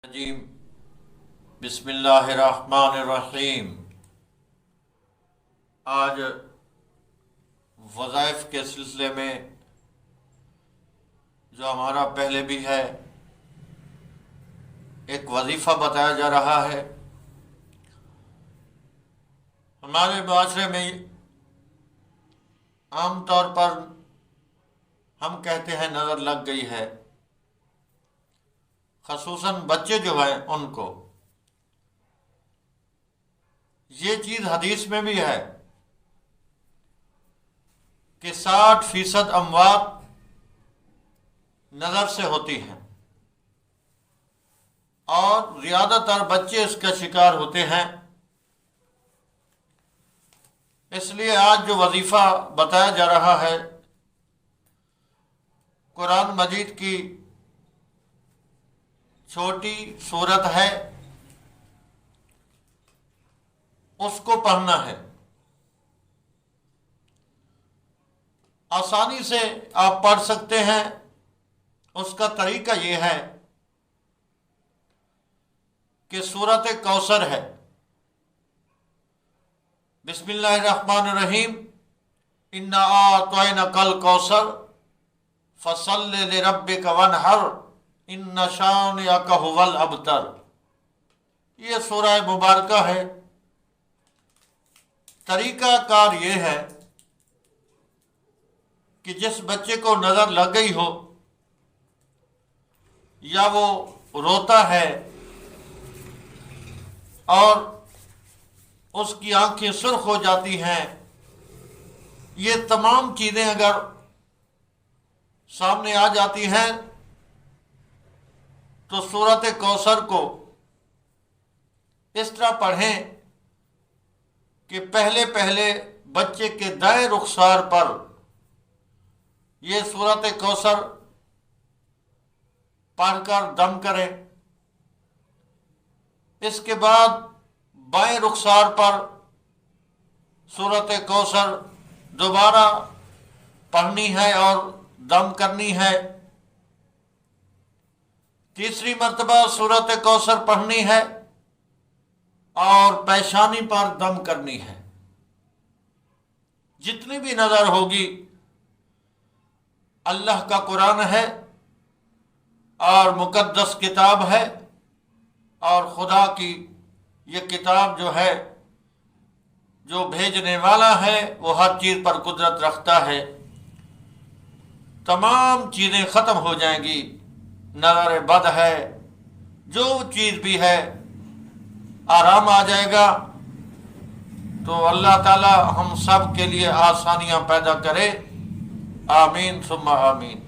الرجیم بسم اللہ الرحمن الرحیم۔ آج وظائف کے سلسلے میں جو ہمارا پہلے بھی ہے ایک وظیفہ بتایا جا رہا ہے۔ ہمارے معاشرے میں عام طور پر ہم کہتے ہیں نظر لگ گئی ہے، خصوصاً بچے جو ہیں ان کو۔ یہ چیز حدیث میں بھی ہے کہ 60% اموات نظر سے ہوتی ہیں اور زیادہ تر بچے اس کا شکار ہوتے ہیں۔ اس لیے آج جو وظیفہ بتایا جا رہا ہے قرآن مجید کی چھوٹی سورت ہے، اس کو پڑھنا ہے۔ آسانی سے آپ پڑھ سکتے ہیں۔ اس کا طریقہ یہ ہے کہ سورت کوثر ہے۔ بسم اللہ الرحمن الرحیم، انا اعطیناک الکوثر فصل لربک وانحر ان شانئک ھو الابتر۔ یہ سورہ مبارکہ ہے۔ طریقہ کار یہ ہے کہ جس بچے کو نظر لگ گئی ہو یا وہ روتا ہے اور اس کی آنکھیں سرخ ہو جاتی ہیں، یہ تمام چیزیں اگر سامنے آ جاتی ہیں تو سورت کوثر کو اس طرح پڑھیں کہ پہلے بچے کے دائیں رخسار پر یہ سورت کوثر پڑھ کر دم کریں۔ اس کے بعد بائیں رخسار پر سورت کوثر دوبارہ پڑھنی ہے اور دم کرنی ہے۔ تیسری مرتبہ سورت کوثر پڑھنی ہے اور پیشانی پر دم کرنی ہے۔ جتنی بھی نظر ہوگی اللہ کا قرآن ہے اور مقدس کتاب ہے، اور خدا کی یہ کتاب جو ہے، جو بھیجنے والا ہے وہ ہر چیز پر قدرت رکھتا ہے۔ تمام چیزیں ختم ہو جائیں گی، نظر بد ہے، جو چیز بھی ہے، آرام آ جائے گا۔ تو اللہ تعالی ہم سب کے لیے آسانیاں پیدا کرے، آمین ثم آمین۔